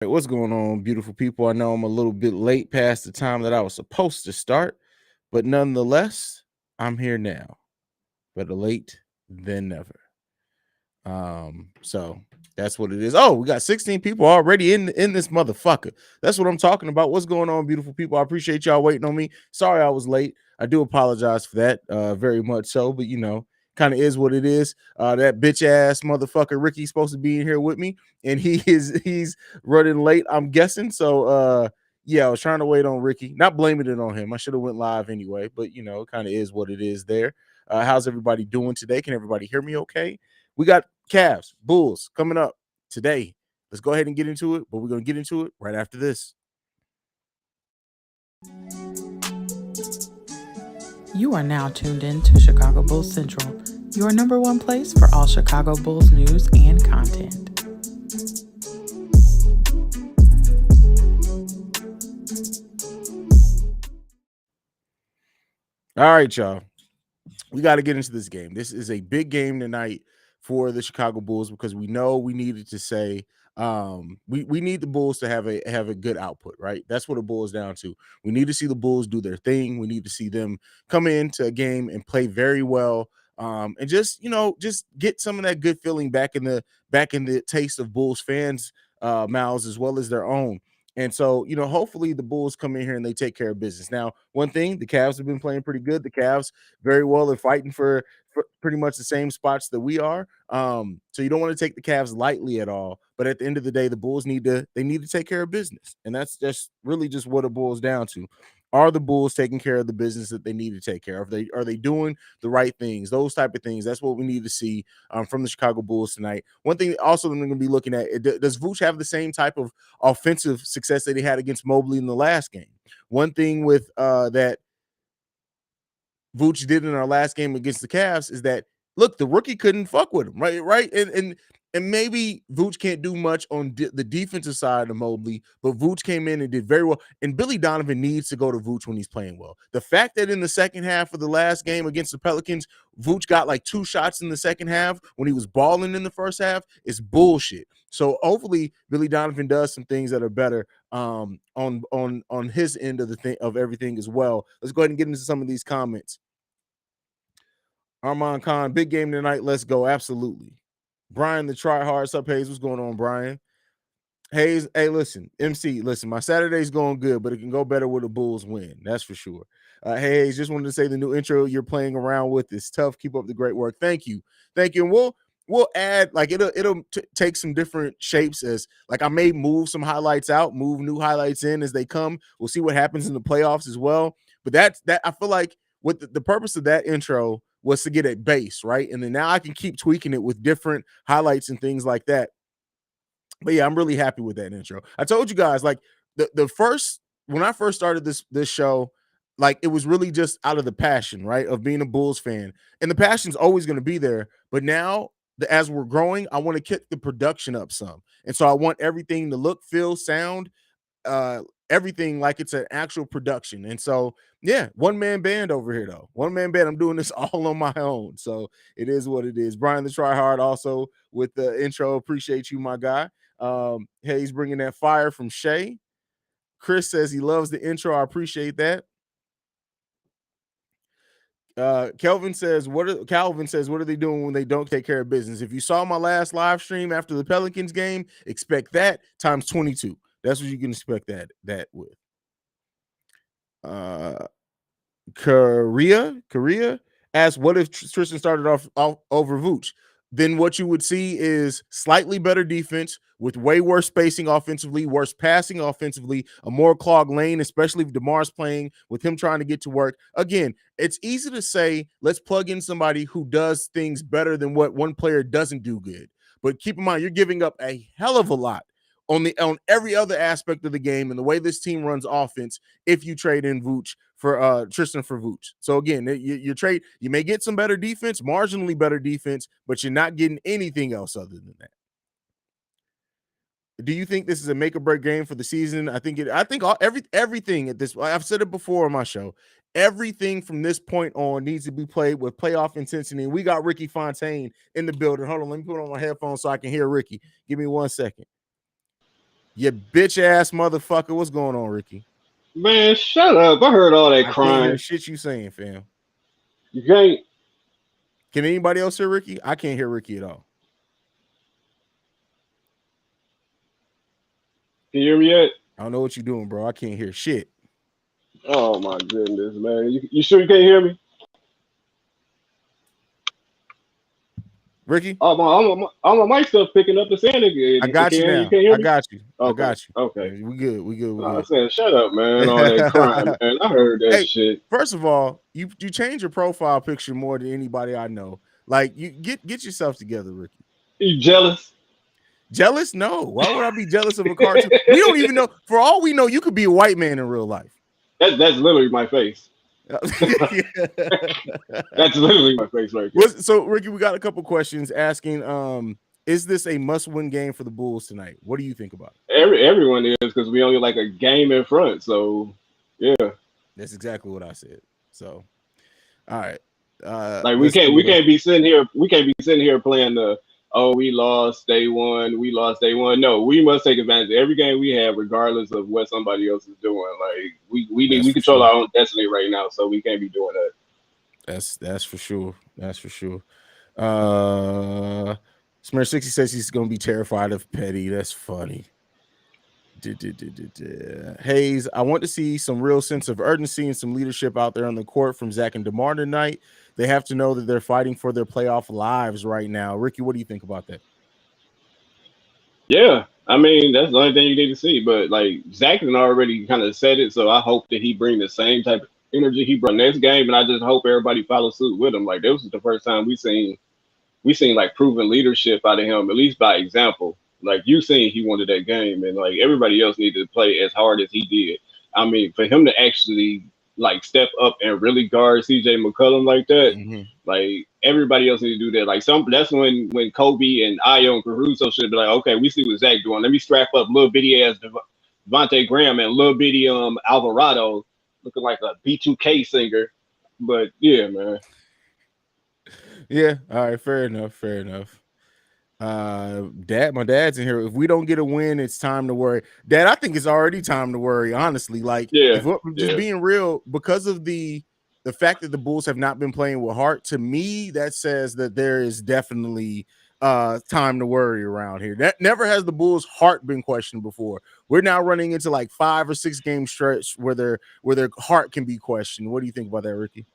Hey, what's going on, beautiful people? I know I'm a little bit late past the time that I was supposed to start, but nonetheless, I'm here now. Better late than never. So that's what it is. Oh, we got 16 people already in this motherfucker. That's what I'm talking about. What's going on, beautiful people? I appreciate y'all waiting on me. Sorry I was late. I do apologize for that, very much so, but kind of is what it is. That bitch ass motherfucker Ricky's supposed to be in here with me, and he's running late, I'm guessing. So yeah, I was trying to wait on Ricky, not blaming it on him. I should have went live anyway, but it kind of is what it is there. How's everybody doing today? Can everybody hear me okay? We got Cavs, Bulls coming up today. Let's go ahead and get into it, but we're going to get into it right after this. You are now tuned in to Chicago Bulls Central, your number one place for all Chicago Bulls news and content. All right, y'all. We got to get into this game. This is a big game tonight for the Chicago Bulls because we know we needed to say we need the Bulls to have a good output, right? That's what it boils down to. We need to see the Bulls do their thing. We need to see them come into a game and play very well. And just get some of that good feeling back in the taste of Bulls fans' mouths as well as their own. And so, hopefully the Bulls come in here and they take care of business. Now, one thing, the Cavs have been playing pretty good. The Cavs very well are fighting for pretty much the same spots that we are. So you don't want to take the Cavs lightly at all. But at the end of the day, the Bulls need to take care of business. And that's just really just what it boils down to. Are the Bulls taking care of the business that they need to take care of? Are they doing the right things? Those type of things. That's what we need to see from the Chicago Bulls tonight. One thing also that I'm going to be looking at, does Vooch have the same type of offensive success that he had against Mobley in the last game? One thing with that Vooch did in our last game against the Cavs is that, look, the rookie couldn't fuck with him, right, and maybe Vooch can't do much on the defensive side of Mobley, but Vooch came in and did very well. And Billy Donovan needs to go to Vooch when he's playing well. The fact that in the second half of the last game against the Pelicans, Vooch got like 2 shots in the second half when he was balling in the first half is bullshit. So hopefully Billy Donovan does some things that are better on his end of the thing of everything as well. Let's go ahead and get into some of these comments. Armand Khan, big game tonight. Let's go. Absolutely. Brian, the try hard. What's up, Haize? What's going on, Brian? Haize, hey, listen, MC, listen, my Saturday's going good, but it can go better with a Bulls win. That's for sure. Hey, Haize, just wanted to say the new intro you're playing around with is tough. Keep up the great work. Thank you. Thank you. And we'll add, like, it'll take some different shapes, as like I may move some highlights out, move new highlights in as they come. We'll see what happens in the playoffs as well. But that I feel like what the purpose of that intro was to get a base, right? And then now I can keep tweaking it with different highlights and things like that. But yeah, I'm really happy with that intro. I told you guys, like, the first, when I first started this show, like, it was really just out of the passion, right, of being a Bulls fan. And the passion's always going to be there. But now, as we're growing, I want to kick the production up some. And so I want everything to look, feel, sound, everything like it's an actual production. And so yeah, one-man band over here though. One-man band. I'm doing this all on my own. So it is what it is. Brian the Try Hard also with the intro. Appreciate you, my guy. Hey, he's bringing that fire from Shay. Chris says he loves the intro. I appreciate that. Calvin says, what are they doing when they don't take care of business? If you saw my last live stream after the Pelicans game, expect that times 22. That's what you can expect that with. Korea asks, what if Tristan started off over Vooch? Then what you would see is slightly better defense with way worse spacing offensively, worse passing offensively, a more clogged lane, especially if DeMar's playing with him trying to get to work. Again, it's easy to say, let's plug in somebody who does things better than what one player doesn't do good. But keep in mind, you're giving up a hell of a lot on every other aspect of the game and the way this team runs offense if you trade in Vooch for Tristan for Vooch. So again, you trade, you may get some better defense, marginally better defense, but you're not getting anything else other than that. Do you think this is a make or break game for the season? I think everything at this, I've said it before on my show. Everything from this point on needs to be played with playoff intensity. And we got Ricky Fontaine in the building. Hold on, let me put on my headphones so I can hear Ricky. Give me 1 second. You bitch ass motherfucker. What's going on, Ricky? Man, shut up. I heard all that I can't hear crying. shit you saying, fam. You can't. Can anybody else hear Ricky? I can't hear Ricky at all. Can you hear me yet? I don't know what you're doing, bro. I can't hear shit. Oh my goodness, man. You sure you can't hear me? Ricky? All my mic stuff picking up and saying again. I got you now. You can't hear me? I got you. Okay. I got you. Okay. Yeah, we good. We good. We good. I said, shut up, man. All that crying, man. I heard that shit. First of all, you change your profile picture more than anybody I know. Like, you get yourself together, Ricky. You jealous? Jealous? No. Why would I be jealous of a cartoon? We don't even know. For all we know, you could be a white man in real life. That's literally my face. That's literally my face right there. So, Ricky, we got a couple questions asking, is this a must-win game for the Bulls tonight? What do you think about it? Everyone is, because we only like a game in front. So, yeah. That's exactly what I said. So, all right. Like we can't be sitting here playing the we lost day one. No, we must take advantage of every game we have, regardless of what somebody else is doing. Like we control our own destiny right now, so we can't be doing that. That's for sure. That's for sure. Smear 60 says he's gonna be terrified of Petty. That's funny. Haize, I want to see some real sense of urgency and some leadership out there on the court from Zach and DeMar tonight. They have to know that they're fighting for their playoff lives right now. Ricky, what do you think about that? Yeah, I mean, that's the only thing you need to see. But like Zach has already kind of said it, so I hope that he bring the same type of energy he brought next game, and I just hope everybody follows suit with him. Like this was the first time we seen like proven leadership out of him, at least by example. Like you seen he wanted that game, and like everybody else needed to play as hard as he did. I mean, for him to actually like step up and really guard CJ McCollum like that, like everybody else need to do that. Like that's when Kobe and Ayo and Caruso should be like, okay, we see what Zach doing. Let me strap up little bitty ass Devontae Graham and little bitty Alvarado looking like a B2K singer. But yeah, man. Yeah, all right, fair enough. My dad's in here. If we don't get a win, it's time to worry. Dad, I think it's already time to worry, honestly. Like, if we're just being real, because of the fact that the Bulls have not been playing with heart, to me, that says that there is definitely time to worry around here. That never has the Bulls' heart been questioned before. We're now running into like 5 or 6 game stretch where their heart can be questioned. What do you think about that, Ricky?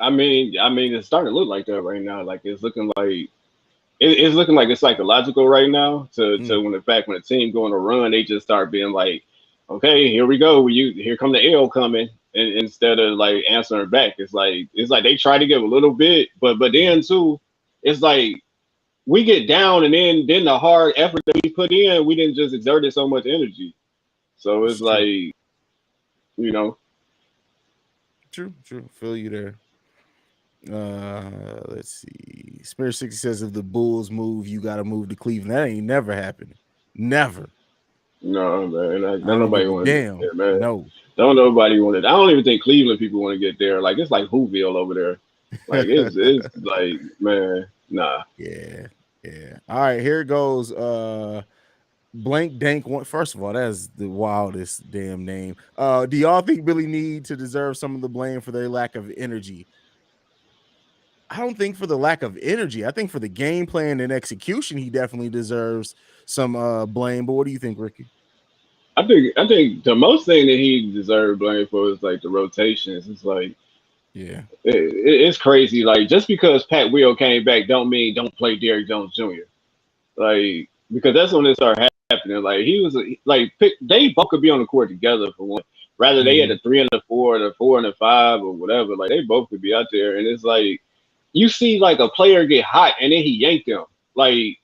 I mean, it's starting to look like that right now. Like it's looking like it's psychological right now. To when the team go on a run, they just start being like, okay, here we go. Here come the L coming, and instead of like answering back, it's like they try to give a little bit, but then too, it's like we get down, and then the hard effort that we put in, we didn't just exerted so much energy. So it's like, you know. True. Feel you there. Let's see. Spirit 60 says if the Bulls move, you got to move to Cleveland. That ain't never happened. Never. No, man. Nobody want to get there, man. No. Don't nobody want it. I don't even think Cleveland people want to get there. Like it's like Whoville over there. Like it's like, man, nah. Yeah. All right, here goes. Blank Dank one. First of all, that's the wildest damn name. Do y'all think Billy need to deserve some of the blame for their lack of energy? I don't think for the lack of energy. I think for the game plan and execution, he definitely deserves some blame. But what do you think, Ricky? I think the most thing that he deserved blame for is like the rotations. It's like, yeah, it's crazy. Like just because Pat Will came back, don't mean don't play Derrick Jones Jr. Like because that's when it started happening. Like he was like they both could be on the court together for one. Rather they had a 3 and a 4, or a 4 and a 5, or whatever. Like they both could be out there, and it's like. You see like a player get hot and then he yanked them. Like,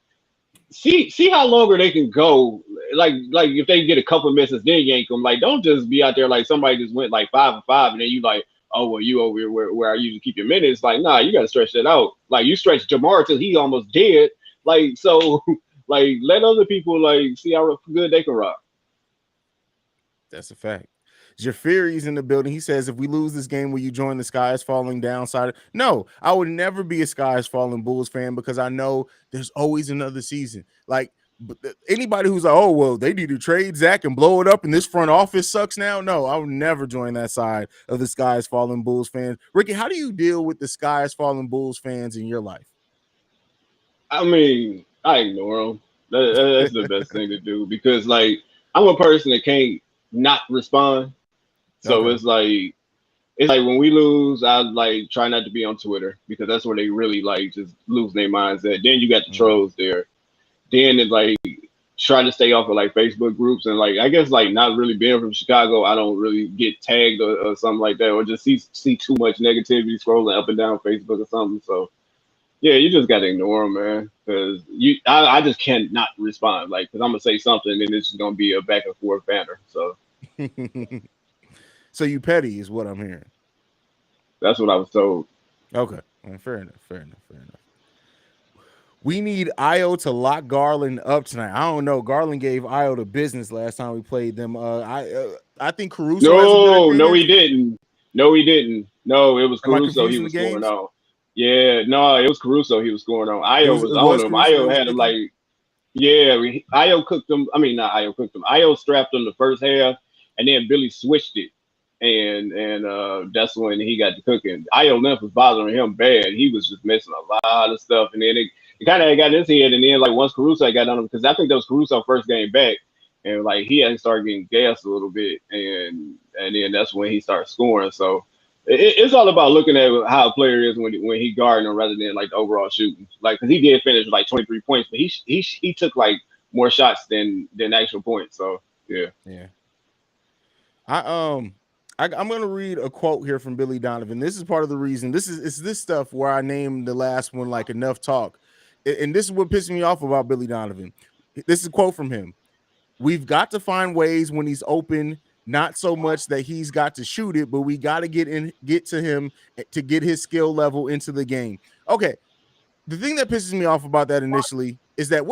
see how longer they can go. Like if they get a couple misses, then yank them. Like, don't just be out there like somebody just went like 5 and 5, and then you like, oh well, you over here where I usually keep your minutes. Like, nah, you gotta stretch that out. Like you stretch Jamar till he almost dead. Like so, like let other people like see how good they can rock. That's a fact. Jafiri's in the building. He says, if we lose this game, will you join the Sky is Falling down side? No, I would never be a Sky is Falling Bulls fan because I know there's always another season. Like But anybody who's like, oh, well, they need to trade Zach and blow it up and this front office sucks now. No, I would never join that side of the Sky is Falling Bulls fans. Ricky, how do you deal with the Sky is Falling Bulls fans in your life? I mean, I ignore them. That's the best thing to do because, like, I'm a person that can't not respond. So Okay. it's like when we lose, I like try not to be on Twitter because that's where they really like just lose their minds at. Then you got the trolls there. Then it like try to stay off of like Facebook groups and like I guess like not really being from Chicago, I don't really get tagged or something like that, or just see too much negativity scrolling up and down Facebook or something. So yeah, you just gotta ignore them, man, because I just can't not respond, like, because I'm gonna say something and it's just gonna be a back and forth banner. So So you petty is what I'm hearing. that's what I was told. Okay, fair enough. We need Io to lock Garland up tonight. I don't know. Garland gave Io the business last time we played them. I think Caruso has a good No, advantage. he didn't. No, he didn't. No, it was Am I Caruso he confusing the was scoring games? on. Yeah, no, it was Caruso he was scoring on. It Io was was on him. Caruso that Io was had him kicking? like, yeah, Io cooked him. I mean, not Io cooked him. Io strapped him the first half, and then Billy switched it, and that's when he got to cooking. Io length was bothering him bad. He was just missing a lot of stuff, and then it kind of got in his head. And then like once Caruso got on him, because I think that was Caruso's first game back, and like he had started getting gassed a little bit, and then that's when he started scoring. So it's all about looking at how a player is when he guarding him rather than like the overall shooting. Like, because he did finish with like 23 points, but he took like more shots than actual points. So yeah. I'm gonna read a quote here from Billy Donovan. This is part of the reason. It's this stuff where I named the last one like enough talk, and this is what pisses me off about Billy Donovan. This is a quote from him. We've got to find ways when he's open, not so much that he's got to shoot it, but we got to get to him to get his skill level into the game. Okay. The thing that pisses me off about that initially is that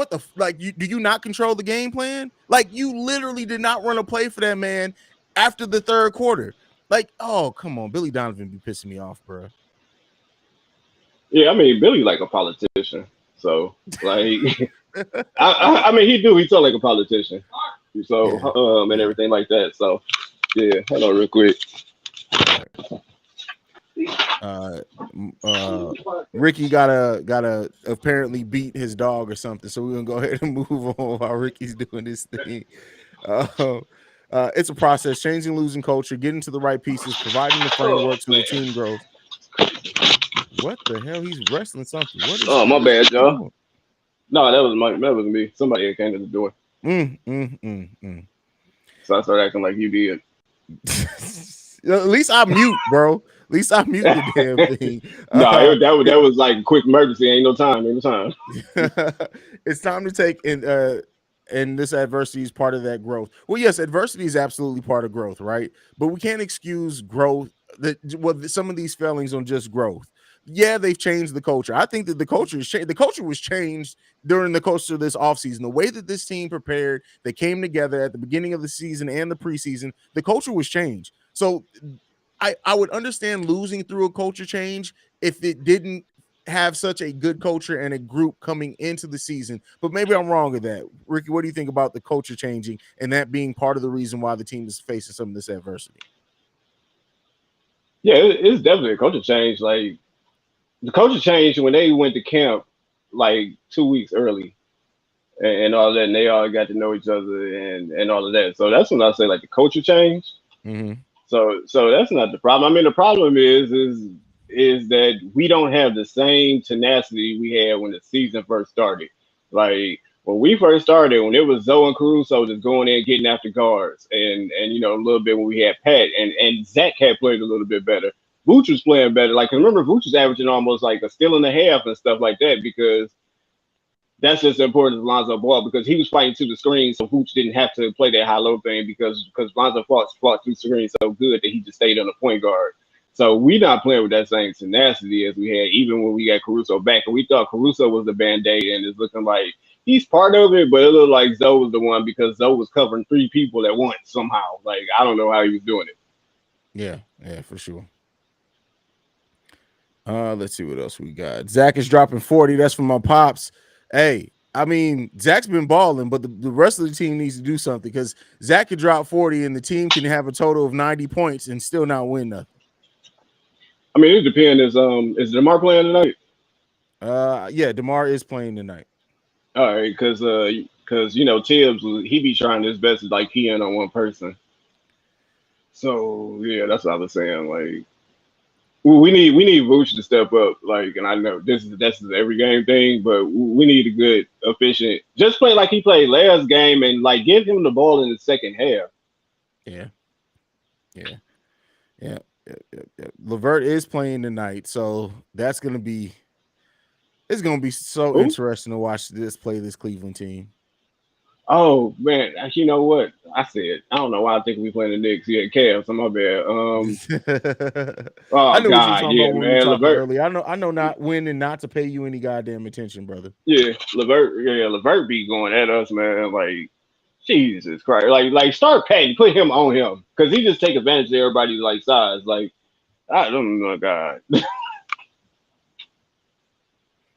do you not control the game plan? Like, you literally did not run a play for that man after the third quarter. Like, oh, come on. Billy Donovan be pissing me off, bro. Yeah, I mean Billy like a politician. So like I mean he talk like a politician. So and everything like that. So yeah, hold on real quick. Ricky gotta apparently beat his dog or something, so we're gonna go ahead and move on while Ricky's doing this thing. It's a process: changing losing culture, getting to the right pieces, providing the framework to the team growth. What the hell? He's wrestling something. What is? Oh, my bad, y'all. No, that was me. Somebody came to the door. So I started acting like you did. At least I mute, bro. At least I mute the damn thing. No, that was like a quick emergency. Ain't no time. It's time to take and this adversity is part of that growth. Well, yes, adversity is absolutely part of growth, right? But we can't excuse growth. Some of these failings on just growth. Yeah, they've changed the culture. I think that the culture has changed. The culture was changed during the course of this offseason. The way that this team prepared, they came together at the beginning of the season and the preseason, the culture was changed. So I would understand losing through a culture change if it didn't have such a good culture and a group coming into the season. But maybe I'm wrong with that. Ricky, what do you think about the culture changing and that being part of the reason why the team is facing some of this adversity? Yeah, it's definitely a culture change. Like, the culture changed when they went to camp like 2 weeks early and all that, and they all got to know each other and all of that. So that's when I say like the culture changed. Mm-hmm. So that's not the problem. I mean, the problem is that we don't have the same tenacity we had when the season first started. Like, when we first started, when it was Zoe and Caruso just going in getting after guards, and you know, a little bit when we had Pat and Zach had played a little bit better. Vooch was playing better. Like, remember, Vooch was averaging almost like a steal and a half and stuff like that, because that's just important as Lonzo Ball, because he was fighting to the screen, so Vooch didn't have to play that high-low thing because Lonzo fought through screens so good that he just stayed on the point guard. So we're not playing with that same tenacity as we had, even when we got Caruso back. And we thought Caruso was the Band-Aid, and it's looking like he's part of it, but it looked like Zoe was the one, because Zoe was covering 3 people at once somehow. Like, I don't know how he was doing it. Yeah, for sure. Let's see what else we got. Zach is dropping 40. That's from my pops. Hey, I mean, Zach's been balling, but the rest of the team needs to do something because Zach could drop 40 and the team can have a total of 90 points and still not win nothing. I mean, it depends. Is DeMar playing tonight? Yeah, DeMar is playing tonight. All right, because you know Tibbs he be trying his best to like key in on one person. So yeah, that's what I was saying. Like we need Vooch to step up. Like, and I know this is every game thing, but we need a good, efficient. Just play like he played last game, and like give him the ball in the second half. Yeah. Levert is playing tonight, so it's gonna be so Who? interesting to watch this Cleveland team. Oh man, you know what? I said I don't know why I think we playing the Knicks. Yeah, Cavs. I'm my bad. I Oh knew what you were God, talking yeah, about when we were man. talking Levert. earlier. I know not when and not to pay you any goddamn attention, brother. Yeah, Levert be going at us, man. Like Jesus Christ, like start patting, put him on him, because he just take advantage of everybody's like size. Like I don't know, God.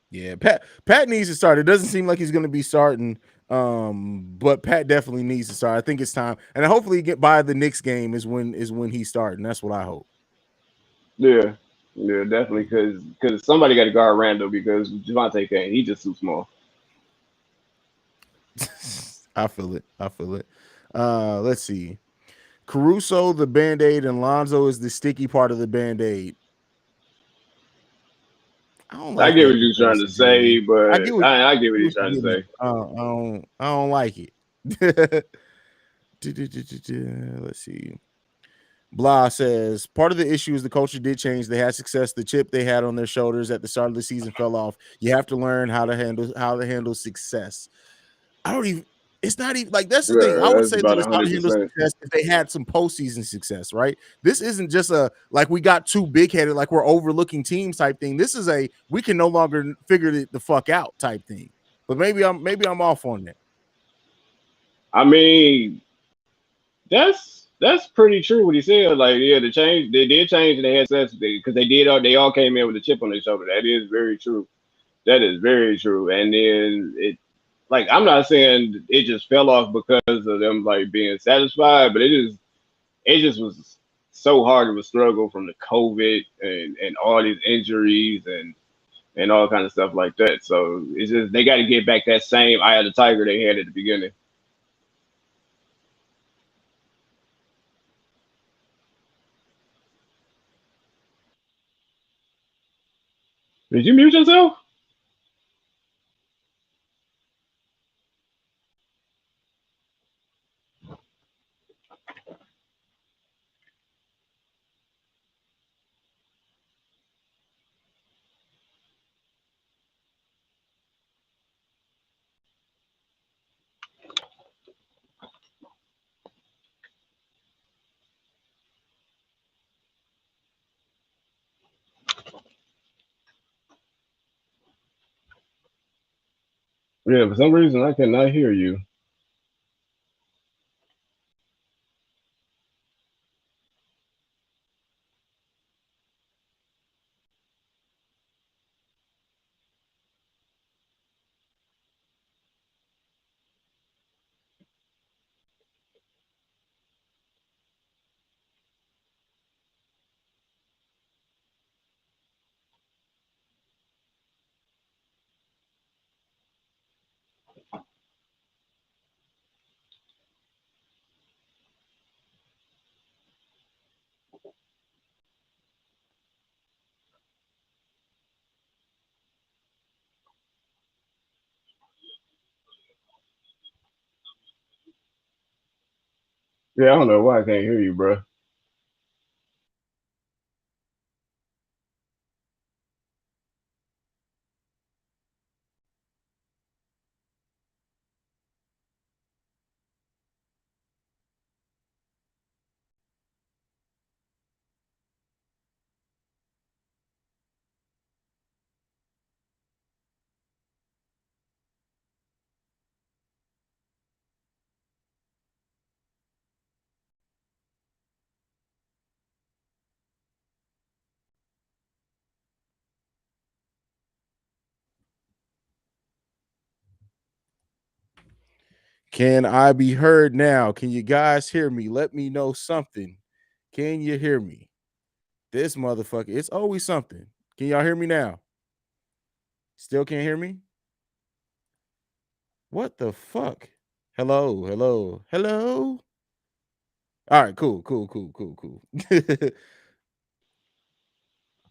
Yeah, Pat needs to start. It doesn't seem like he's going to be starting, but Pat definitely needs to start. I think it's time, and hopefully get by the Knicks game is when he's starting. That's what I hope. Yeah, yeah, definitely, because somebody got to guard Randall because Javante can't. He just too small. I feel it. Let's see. Caruso, the Band-Aid, and Lonzo is the sticky part of the Band-Aid. I don't I like get that what you're trying to comparison, Jamie. say, but I get what I get what you're he's trying to getting at. say. I don't like it. Let's see. Blah says part of the issue is the culture did change. They had success. The chip they had on their shoulders at the start of the season fell off. You have to learn how to handle success. I don't even. It's not even like that's the thing. I Yeah, would that's say that about it's how to handle 100%. success if they had some postseason success, right? This isn't just a like we got too big headed, like we're overlooking teams type thing. This is a we can no longer figure it the fuck out type thing. But maybe I'm off on that. I mean, that's pretty true what he said. Like, yeah, they did change and they had success because they all came in with a chip on their shoulder. That is very true. That is very true. And then like I'm not saying it just fell off because of them like being satisfied, but it just was so hard of a struggle from the COVID and all these injuries and all kind of stuff like that. So it's just they got to get back that same eye of the tiger they had at the beginning. Did you mute yourself? Yeah, for some reason I cannot hear you. Yeah, I don't know why I can't hear you, bro. Can I be heard now? Can you guys hear me? Let me know something. Can you hear me? This motherfucker, it's always something. Can y'all hear me now? Still can't hear me? What the fuck? Hello, hello, hello. All right, cool.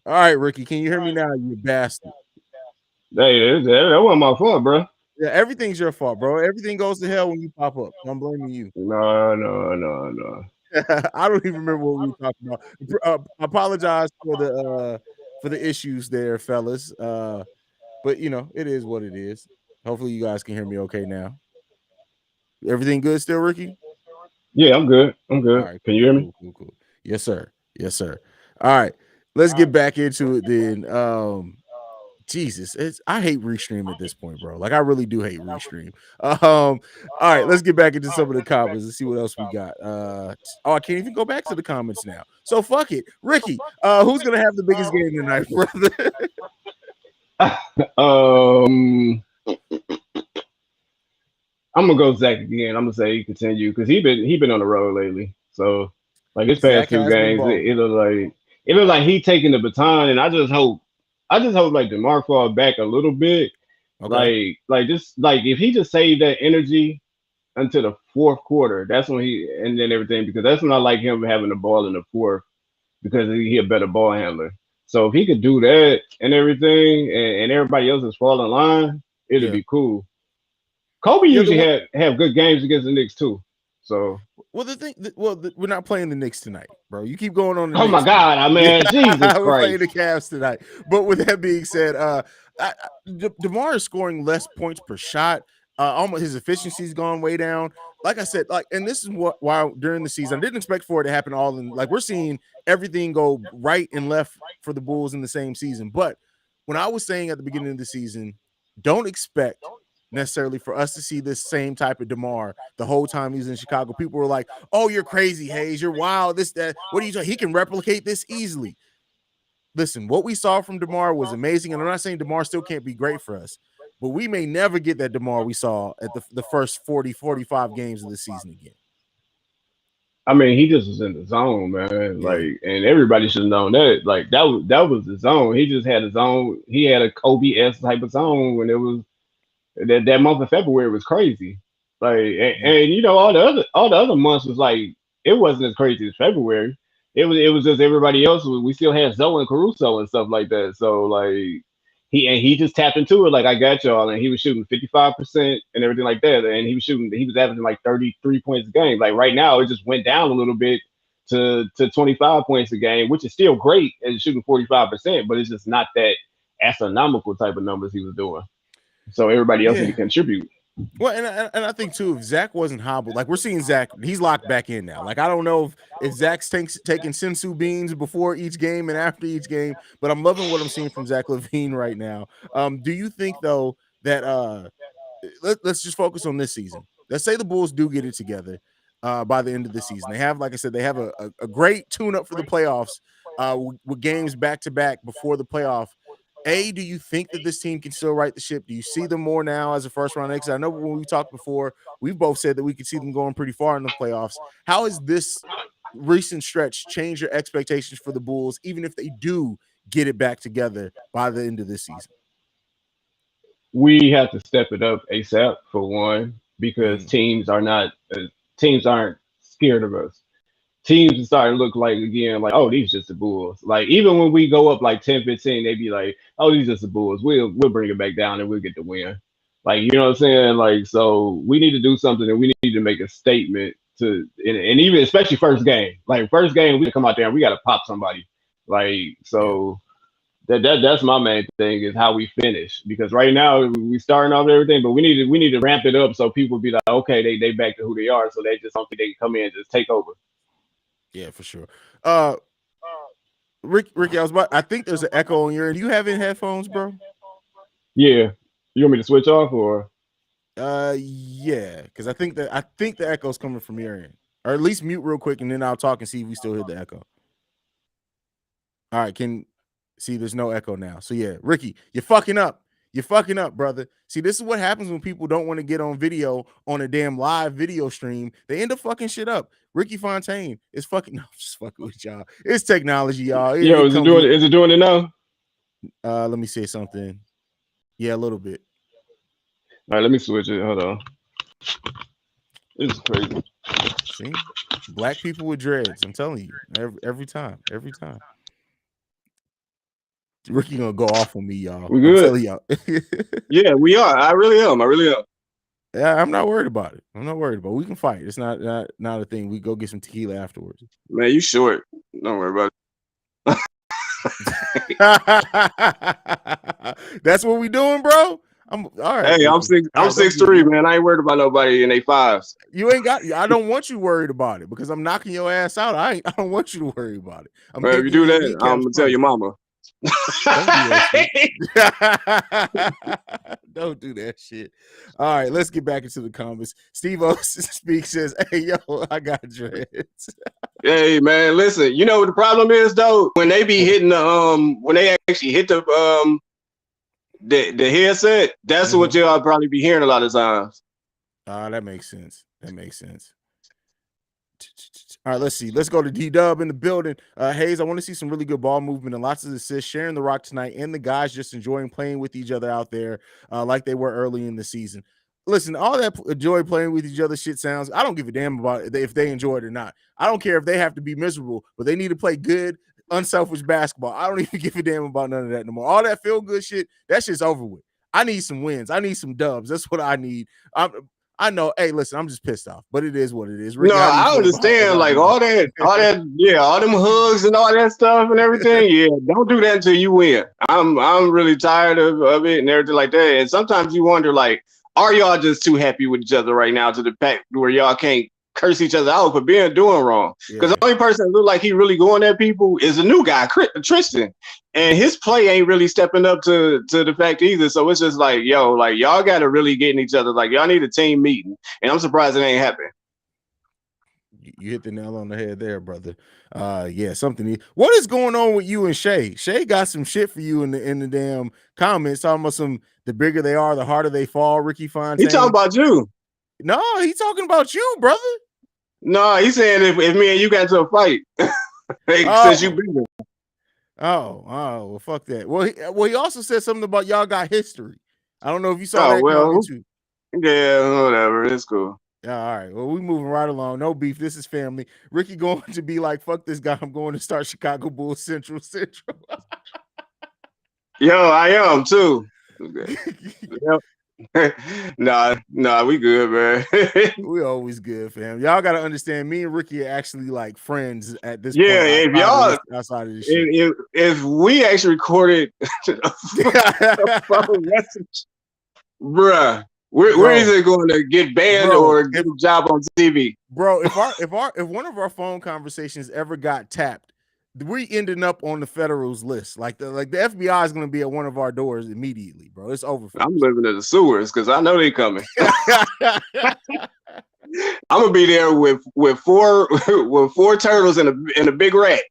All right, Ricky, can you hear me now, you bastard? Hey, that wasn't my fault, bro. Yeah, everything's your fault, bro. Everything goes to hell when you pop up. I'm blaming you. No. I don't even remember what we were talking about. Apologize for the issues there, fellas. But you know, it is what it is. Hopefully you guys can hear me okay now. Everything good still, Ricky? Yeah, I'm good. All right, Can you hear me? cool. Yes, sir. Yes, sir. All right, let's get back into it then. Jesus, I hate Restream at this point, bro. Like I really do hate Restream. All right, let's get back into some of the comments and see what else we got. I can't even go back to the comments now. So fuck it. Ricky, who's gonna have the biggest game tonight, brother? I'm gonna go Zach again. I'm gonna say he continue because he been on the road lately. So like his past Zach two has been games, balling. it look like he taking the baton, and I just hope like DeMar fall back a little bit. Okay. Just like if he just saved that energy until the fourth quarter, that's when and then everything, because that's when I like him having the ball in the fourth because he a better ball handler. So if he could do that and everything, and everybody else is falling in line, it'd Yeah. be cool. Kobe Yeah, usually have good games against the Knicks too. So well, we're not playing the Knicks tonight, bro. You keep going on the oh my Knicks, man. God, man, Jesus We're playing the Christ. Cavs tonight. But with that being said, DeMar is scoring less points per shot. Almost his efficiency's gone way down. Like I said, and this is why during the season I didn't expect for it to happen all in. Like we're seeing everything go right and left for the Bulls in the same season. But when I was saying at the beginning of the season, don't expect necessarily for us to see this same type of DeMar the whole time he's in Chicago. People were like, "Oh, you're crazy, Haize. You're wild. This, that. What are you talking? He can replicate this easily." Listen, what we saw from DeMar was amazing, and I'm not saying DeMar still can't be great for us, but we may never get that DeMar we saw at the first 45 games of the season again. I mean, he just was in the zone, man. Yeah. Like, and everybody should have known that. Like, that was the zone. He just had a zone. He had a Kobe S type of zone when it was that month of February was crazy. Like, and you know, all the other months was like it wasn't as crazy as February. It was just everybody else. We still had Zoe and Caruso and stuff like that. So like he just tapped into it. Like I got y'all, and he was shooting 55% and everything like that. And he was averaging like 33 points a game. Like right now, it just went down a little bit to 25 points a game, which is still great and shooting 45%, but it's just not that astronomical type of numbers he was doing. So everybody else need to contribute. Well, and I think too, if Zach wasn't hobbled, like we're seeing Zach, he's locked back in now. Like I don't know if Zach's taking sensu beans before each game and after each game, but I'm loving what I'm seeing from Zach LaVine right now. Do you think though that let's just focus on this season? Let's say the Bulls do get it together by the end of the season. They have, like I said, they have a great tune-up for the playoffs with games back to back before the playoff. Do you think that this team can still right the ship? Do you see them more now as a first round exit? I know when we talked before, we've both said that we could see them going pretty far in the playoffs. How has this recent stretch changed your expectations for the Bulls, even if they do get it back together by the end of this season? We have to step it up ASAP for one, because teams aren't scared of us. Teams are starting to look like again, like, oh, these just the Bulls. Like even when we go up like 10-15, they be like, oh, these just the Bulls. We'll bring it back down and we'll get the win. Like, you know what I'm saying? Like, so we need to do something, and we need to make a statement and even especially first game. Like first game, we come out there and we got to pop somebody. Like so. That's my main thing is how we finish, because right now we starting off everything, but we need to ramp it up so people be like, okay, they back to who they are, so they just don't think they can come in and just take over. Yeah, for sure. Ricky, I think there's an echo on your end. Do you have any headphones, bro? Yeah. You want me to switch off or? Yeah, because I think the echo's coming from your end, or at least mute real quick, and then I'll talk and see if we still hear the echo. All right, see, there's no echo now. So yeah, Ricky, you're fucking up. You're fucking up, brother. See, this is what happens when people don't want to get on video on a damn live video stream. They end up fucking shit up. Ricky Fontaine is fucking. No, I'm just fucking with y'all. It's technology, y'all. Yo, is it doing it now? Let me say something. Yeah, a little bit. All right, let me switch it. Hold on. This is crazy. See, black people with dreads. I'm telling you, every time. Ricky gonna go off on me, y'all. We good? I'm telling y'all. Yeah, we are. I really am. Yeah, I'm not worried about it. We can fight. It's not a thing. We go get some tequila afterwards. Man, you short. Don't worry about it. That's what we doing, bro. I'm all right. Hey, I'm 6'3", man. I ain't worried about nobody in their fives. You ain't got. I don't want you worried about it because I'm knocking your ass out. I don't want you to worry about it. Well, if you do that, I'm gonna tell your mama. Don't do that shit. Don't do that shit. All right, let's get back into the comments. Steve O speaks, says, "Hey, yo, I got dreads." Hey, man, listen. You know what the problem is though? When they be hitting the when they actually hit the headset, that's what y'all probably be hearing a lot of times. That makes sense. All right, let's see. Let's go to D-Dub in the building. Haize, I want to see some really good ball movement and lots of assists, sharing the rock tonight, and the guys just enjoying playing with each other out there like they were early in the season. Listen, all that joy playing with each other shit sounds, I don't give a damn about it if they enjoy it or not. I don't care if they have to be miserable, but they need to play good, unselfish basketball. I don't even give a damn about none of that no more. All that feel-good shit, that shit's over with. I need some wins. I need some dubs. That's what I need. I know. Hey, listen, I'm just pissed off, but it is what it is. Ricky, no, I understand. Like all them hugs and all that stuff and everything. Yeah, don't do that until you win. I'm really tired of it and everything like that. And sometimes you wonder, like, are y'all just too happy with each other right now to the fact where y'all can't curse each other out for doing wrong? Because the only person that look like he really going at people is a new guy, Tristan. And his play ain't really stepping up to the fact either. So it's just like, yo, like y'all got to really get in each other. Like y'all need a team meeting. And I'm surprised it ain't happening. You hit the nail on the head there, brother. Yeah, something. What is going on with you and Shay? Shay got some shit for you in the damn comments talking about the bigger they are, the harder they fall. Ricky Fontaine. He talking about you. No, he talking about you, brother. No, he's saying if me and you got into a fight, since you bigger. Oh, well, fuck that. Well, he also said something about y'all got history. I don't know if you saw that comment too. Yeah, whatever. It's cool. Yeah, all right. Well, we moving right along. No beef. This is family. Ricky going to be like, fuck this guy. I'm going to start Chicago Bulls Central. Yo, I am too. Okay. Yep. Nah, we good, man. We always good, fam. Y'all gotta understand, me and Ricky are actually like friends at this point. Yeah, if y'all outside of this shit. If we actually recorded a phone message, bruh, where is it going to get banned or get a job on TV? Bro, if one of our phone conversations ever got tapped, we ending up on the federals list. Like the FBI is going to be at one of our doors immediately, bro. It's over. I'm living in the sewers because I know they coming. I'm gonna be there with four turtles and a big rat.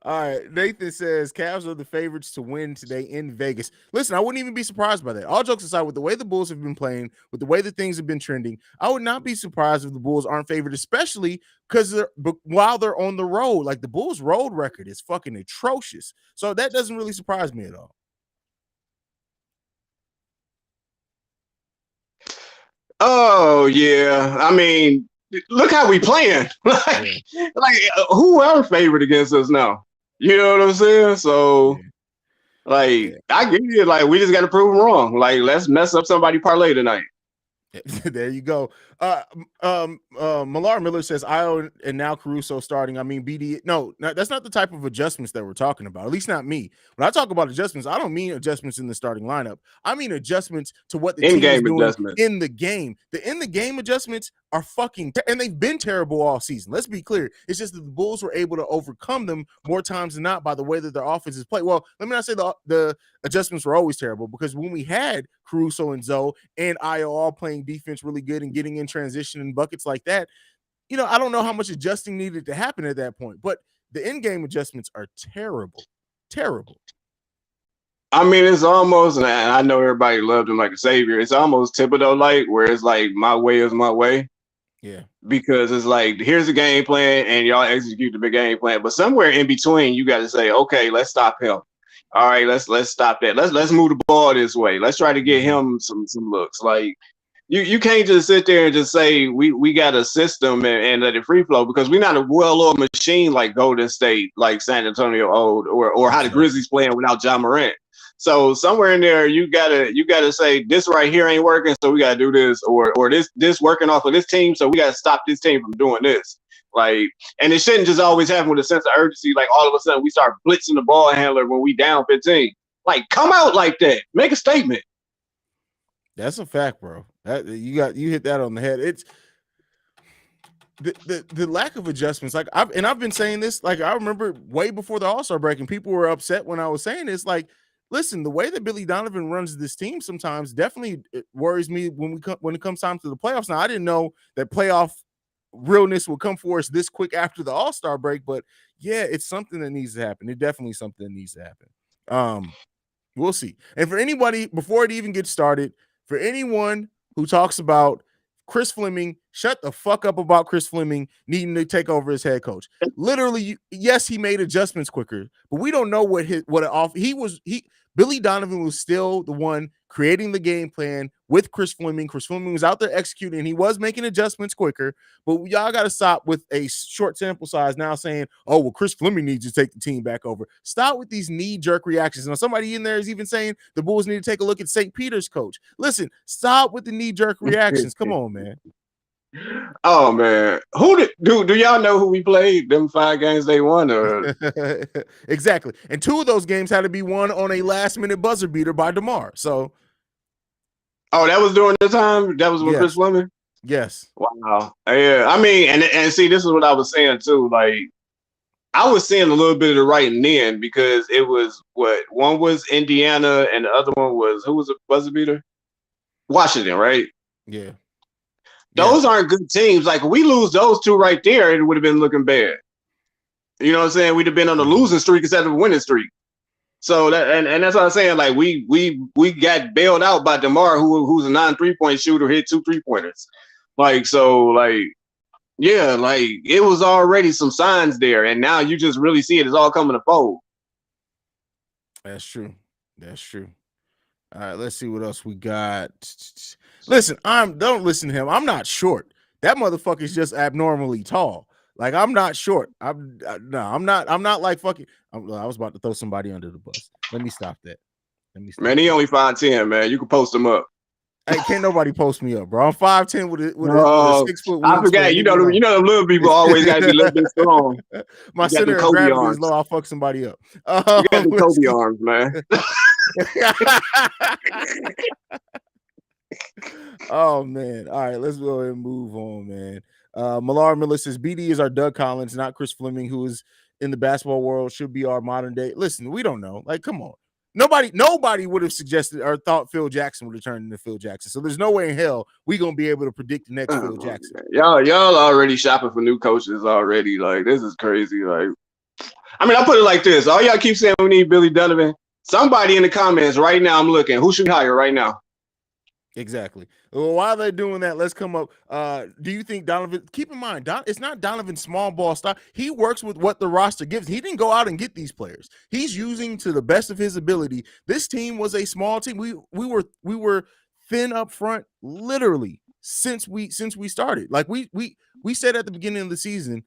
All right, Nathan says Cavs are the favorites to win today in Vegas. Listen, I wouldn't even be surprised by that. All jokes aside, with the way the Bulls have been playing, with the way that things have been trending, I would not be surprised if the Bulls aren't favored, especially because while they're on the road. Like the Bulls' road record is fucking atrocious, so that doesn't really surprise me at all. Oh yeah, I mean, look how we playing. Who are favored against us now? You know what I'm saying? So, I get it. Like, we just got to prove them wrong. Like, let's mess up somebody parlay tonight. There you go. Millar Miller says Io and now Caruso starting. I mean, BD. No, that's not the type of adjustments that we're talking about. At least not me. When I talk about adjustments, I don't mean adjustments in the starting lineup. I mean adjustments to what the team is doing in the game. The in the game adjustments are fucking and they've been terrible all season. Let's be clear. It's just that the Bulls were able to overcome them more times than not by the way that their offenses play. Well, let me not say the adjustments were always terrible, because when we had Caruso and Zoe and Io all playing defense really good and getting in transition and buckets like that, you know, I don't know how much adjusting needed to happen at that point, but the in-game adjustments are terrible. I mean, it's almost, and I know everybody loved him like a savior. It's almost Thibodeau-like, where it's like my way is my way. Yeah. Because it's like, here's the game plan, and y'all execute the big game plan. But somewhere in between, you got to say, okay, let's stop him. All right, let's stop that. Let's move the ball this way. Let's try to get him some looks. Like you can't just sit there and just say we got a system and let it free flow, because we're not a well-oiled machine like Golden State, like San Antonio old, or how the Grizzlies playing without Ja Morant. So somewhere in there, you gotta say this right here ain't working, so we gotta do this, or this working off of this team, so we gotta stop this team from doing this. Like, and it shouldn't just always happen with a sense of urgency. Like all of a sudden we start blitzing the ball handler when we down 15. Like, come out like that, make a statement. That's a fact, bro. You hit that on the head. It's the lack of adjustments. Like I've been saying this. Like I remember way before the All-Star break, and people were upset when I was saying this. Like, listen, the way that Billy Donovan runs this team sometimes definitely worries me when it comes time to the playoffs. Now I didn't know that playoff realness would come for us this quick after the All-Star break, but yeah, it's something that needs to happen. It's definitely something that needs to happen. We'll see. And for anybody, before it even gets started, for anyone who talks about Chris Fleming, shut the fuck up about Chris Fleming needing to take over as head coach. Literally, yes, he made adjustments quicker, but we don't know Billy Donovan was still the one creating the game plan with Chris Fleming. Chris Fleming was out there executing, and he was making adjustments quicker. But y'all got to stop with a short sample size now saying, oh, well, Chris Fleming needs to take the team back over. Stop with these knee-jerk reactions. Now, somebody in there is even saying the Bulls need to take a look at St. Peter's coach. Listen, stop with the knee-jerk reactions. Come on, man. Oh man, do y'all know who we played? Them 5 games they won, or exactly. And 2 of those games had to be won on a last-minute buzzer beater by DeMar. So, that was during the time that was with Chris Fleming. Yes. Wow. Yeah. I mean, and see, this is what I was saying too. Like, I was seeing a little bit of the writing then, because it was one was Indiana and the other one was, who was a buzzer beater? Washington, right? Yeah. Those aren't good teams. Like, if we lose those 2 right there, it would have been looking bad. You know what I'm saying? We'd have been on a losing streak instead of a winning streak. So that and that's what I'm saying. Like, we got bailed out by DeMar, who's a non-3-point shooter, hit 2 3-pointers. Like, so, like, yeah, like, it was already some signs there, and now you just really see it. It's all coming to fold. That's true. That's true. All right, let's see what else we got. Listen, don't listen to him. I'm not short. That motherfucker is just abnormally tall. Like, I'm not short. I'm not like fucking. I was about to throw somebody under the bus. Let me stop that. Man, he only 5'10", man. You can post him up. Hey, can't nobody post me up, bro. I'm 5'10" with a 6 foot. I forgot. You know them little people always got to be a little bit strong. My center of gravity is low. I'll fuck somebody up. You got the Kobe arms, man. Oh man. All right, let's go ahead and move on, man. Malar Miller says BD is our Doug Collins, not Chris Fleming, who is in the basketball world, should be our modern day. Listen, we don't know. Like, come on. Nobody would have suggested or thought Phil Jackson would have turned into Phil Jackson. So there's no way in hell we're gonna be able to predict the next Phil Jackson. Y'all already shopping for new coaches already. Like, this is crazy. Like, I mean, I put it like this. All y'all keep saying we need Billy Donovan. Somebody in the comments right now, I'm looking. Who should we hire right now? Exactly. Well, while they're doing that, let's come up. Do you think Donovan? Keep in mind, it's not Donovan's small ball style. He works with what the roster gives. He didn't go out and get these players. He's using to the best of his ability. This team was a small team. We were thin up front, literally since we started. Like we said at the beginning of the season,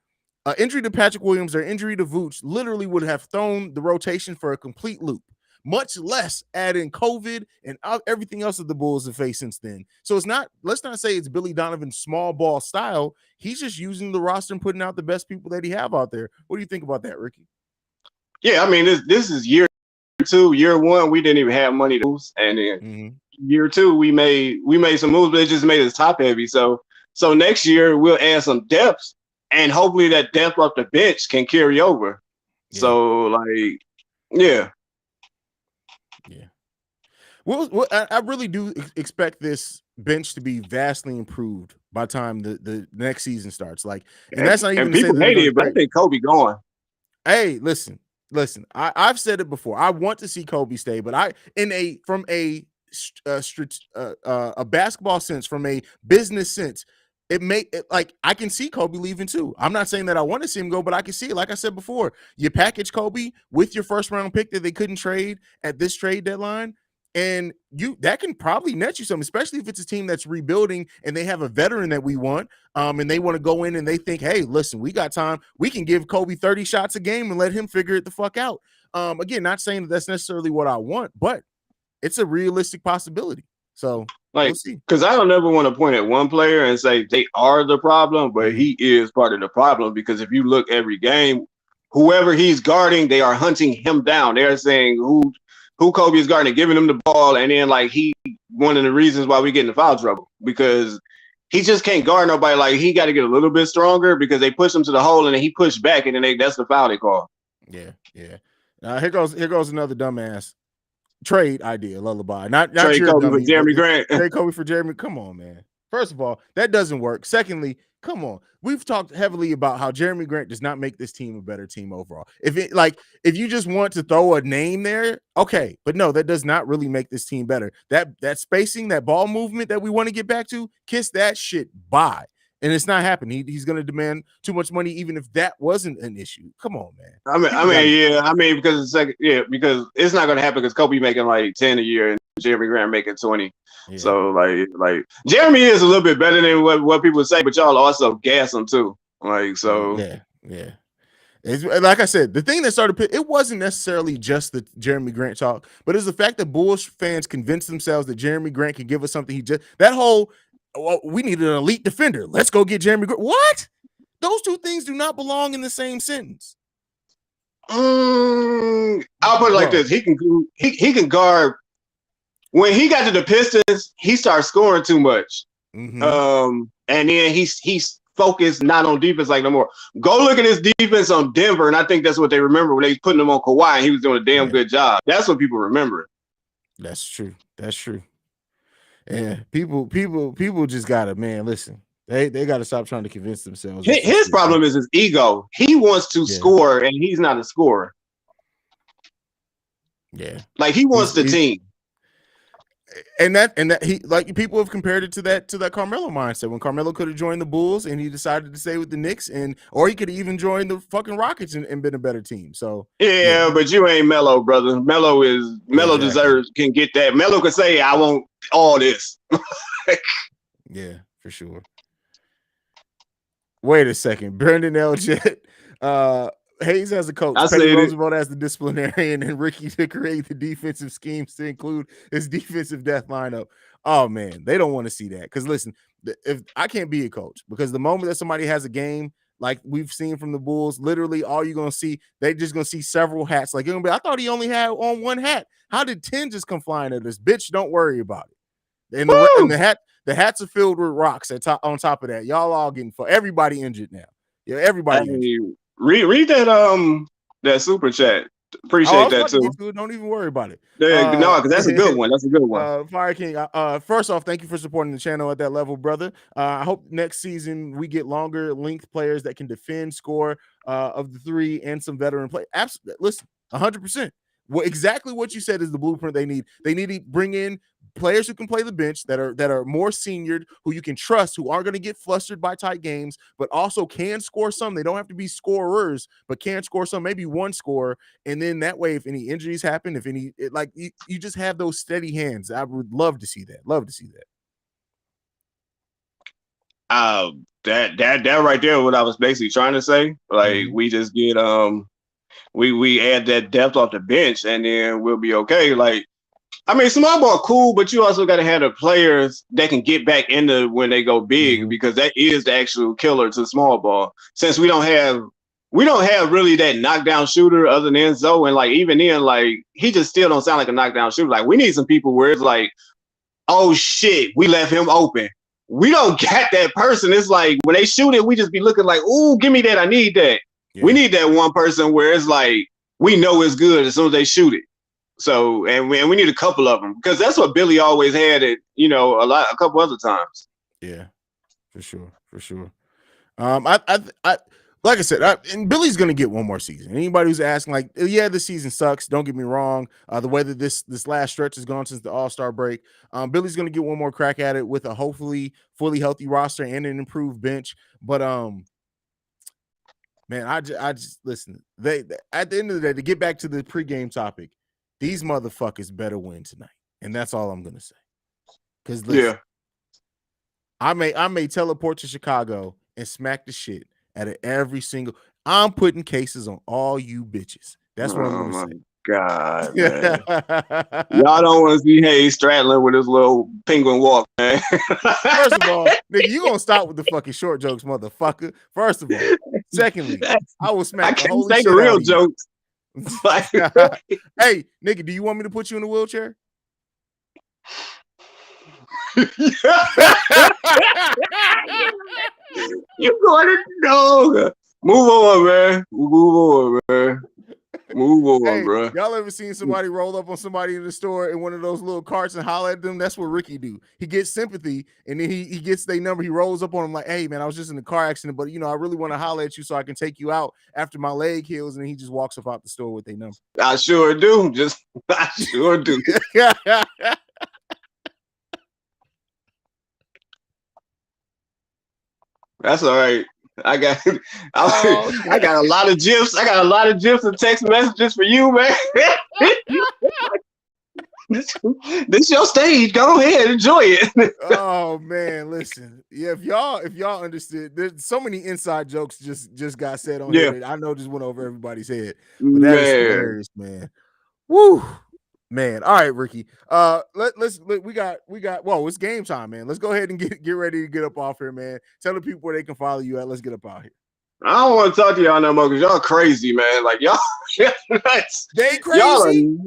injury to Patrick Williams or injury to Vooch literally would have thrown the rotation for a complete loop. Much less adding COVID and everything else that the Bulls have faced since then. So let's not say it's Billy Donovan's small ball style. He's just using the roster and putting out the best people that he have out there. What do you think about that, Ricky? Yeah, I mean, this is year 2. Year 1, we didn't even have money to lose, and then year 2, we made some moves, but it just made us top heavy. So next year we'll add some depth, and hopefully that depth off the bench can carry over. Yeah. So, like, yeah. Yeah. Well, I really do expect this bench to be vastly improved by the time the next season starts. Like, and that's not even and people hate it, but I think Kobe going. Hey, listen, listen, I've said it before. I want to see Kobe stay, but from a basketball sense, from a business sense, like I can see Kobe leaving too. I'm not saying that I want to see him go, but I can see it. Like I said before, you package Kobe with your first round pick that they couldn't trade at this trade deadline. And that can probably net you something, especially if it's a team that's rebuilding and they have a veteran that we want, and they want to go in and they think, hey, listen, we got time. We can give Kobe 30 shots a game and let him figure it the fuck out. Again, not saying that that's necessarily what I want, but it's a realistic possibility. So we'll see. Because I don't ever want to point at one player and say they are the problem, but he is part of the problem. Because if you look every game, whoever he's guarding, they are hunting him down. They're saying who Kobe is guarding, giving him the ball, and then like he one of the reasons why we get in foul trouble because he just can't guard nobody. Like he got to get a little bit stronger because they push him to the hole and then he pushed back and then that's the foul they call. Yeah. Here goes another dumbass trade idea. Lullaby, not trade your Kobe dummy, for Jeremy Grant. Trade Kobe for Jeremy. Come on, man. First of all, that doesn't work. Secondly, come on. We've talked heavily about how Jeremy Grant does not make this team a better team overall. If you just want to throw a name there, okay, but no, that does not really make this team better. That spacing, that ball movement that we want to get back to, kiss that shit bye. And it's not happening. He's going to demand too much money, even if that wasn't an issue. Come on, man. Because it's not going to happen because Kobe making like 10 a year and Jeremy Grant making 20. Yeah. So like Jeremy is a little bit better than what people say, but y'all also gas him too. Like so. Yeah. It's, like I said, the thing that started it wasn't necessarily just the Jeremy Grant talk, but it's the fact that Bulls fans convinced themselves that Jeremy Grant can give us something. We need an elite defender. Let's go get Jeremy Grant. What? Those two things do not belong in the same sentence. I'll put it like this: he can guard. When he got to the Pistons, he started scoring too much, and then he's focused not on defense like no more. Go look at his defense on Denver, and I think that's what they remember when they was putting him on Kawhi, and he was doing a damn good job. That's what people remember. That's true. Yeah, people just gotta, man, listen. They gotta stop trying to convince themselves. His problem is his ego. He wants to score, and he's not a scorer. Yeah, like he wants the team. And that he, like, people have compared it to that Carmelo mindset when Carmelo could have joined the Bulls and he decided to stay with the Knicks, or he could have even joined the fucking Rockets and been a better team. So yeah, but you ain't Melo, brother. Melo deserves, can get that. Melo could say, I want all this. Yeah, for sure. Wait a second. Brandon L. Jet, Haize as a coach, Petty Roosevelt as the disciplinarian, and Ricky to create the defensive schemes to include his defensive death lineup. Oh man, they don't want to see that. Because listen, if I can't be a coach, because the moment that somebody has a game like we've seen from the Bulls, literally all you're gonna see, they're just gonna see several hats. Like, you're gonna be, I thought he only had on one hat. How did 10 just come flying at us? Bitch, don't worry about it. And the hats are filled with rocks on top of that. Y'all all getting for everybody injured now. Yeah, everybody. injured. Read that super chat. Appreciate that too. Don't even worry about it. Yeah, no, because that's a good one. That's a good one. Fire King. First off, thank you for supporting the channel at that level, brother. I hope next season we get longer length players that can defend, score of the three, and some veteran play. Absolutely. Listen, 100%. Exactly what you said is the blueprint they need. They need to bring in players who can play the bench, that are more seniored, who you can trust, who aren't going to get flustered by tight games, but also can score some. They don't have to be scorers, but can score some, maybe one score. And then that way, if any injuries happen, you just have those steady hands. I would love to see that. That right there, what I was basically trying to say. Like, we just get we add that depth off the bench, and then we'll be okay. Like, I mean, small ball cool, but you also got to have the players that can get back into when they go big, because that is the actual killer to small ball. Since we don't have really that knockdown shooter other than Enzo, and like even then, like he just still don't sound like a knockdown shooter. Like, we need some people where it's like, oh shit, we left him open. We don't get that person. It's like when they shoot it, we just be looking like, ooh, give me that. I need that. Yeah. We need that one person where it's like we know it's good as soon as they shoot it. So, and we need a couple of them, because that's what Billy always had it, a couple other times. Yeah, for sure. like I said, and Billy's going to get one more season. Anybody who's asking, like, yeah, this season sucks. Don't get me wrong. The way that this last stretch has gone since the All-Star break, Billy's going to get one more crack at it with a hopefully fully healthy roster and an improved bench. But man, I just listen. They at the end of the day, to get back to the pregame topic, these motherfuckers better win tonight, and that's all I'm going to say. Because listen, I may teleport to Chicago and smack the shit out of every single. I'm putting cases on all you bitches. That's what I'm gonna say. God, man. Y'all don't want to see Haize straddling with his little penguin walk, man. First of all, nigga, you gonna stop with the fucking short jokes, motherfucker. First of all. Secondly, I will smack the holy shit the real out of jokes. Hey, nigga, do you want me to put you in a wheelchair? You going to know. Move on, man. Move on, Hey, bro. Y'all ever seen somebody roll up on somebody in the store in one of those little carts and holler at them? That's what Ricky do. He gets sympathy, and then he gets their number. He rolls up on them like, hey, man, I was just in a car accident, but, I really want to holler at you so I can take you out after my leg heals, and then he just walks up out the store with their number. I sure do. I sure do. That's all right. I got a lot of gifs. I got a lot of gifs and text messages for you, man. This your stage. Go ahead, enjoy it. Oh man, listen. Yeah, if y'all understood, there's so many inside jokes just got said on here that I know just went over everybody's head. But that is hilarious, man. Woo. Man, all right, Ricky. We got. Whoa, it's game time, man. Let's go ahead and get ready to get up off here, man. Tell the people where they can follow you at. Let's get up out here. I don't want to talk to y'all no more because y'all crazy, man. Like y'all, they crazy.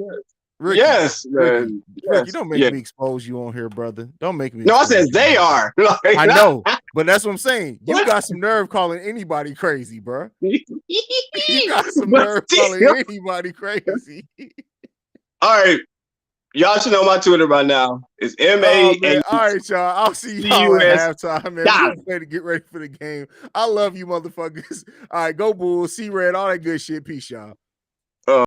Ricky, yes, man. Ricky, don't make me expose you on here, brother. Don't make me. No, I said they are. I know, but that's what I'm saying. You got some nerve calling anybody crazy, bro. You got some nerve calling anybody crazy. All right. Y'all should know my Twitter by now. It's MA. All right, y'all. I'll see y'all at halftime, man. We're ready to get ready for the game. I love you, motherfuckers. All right, go Bulls, C-Red, all that good shit. Peace, y'all.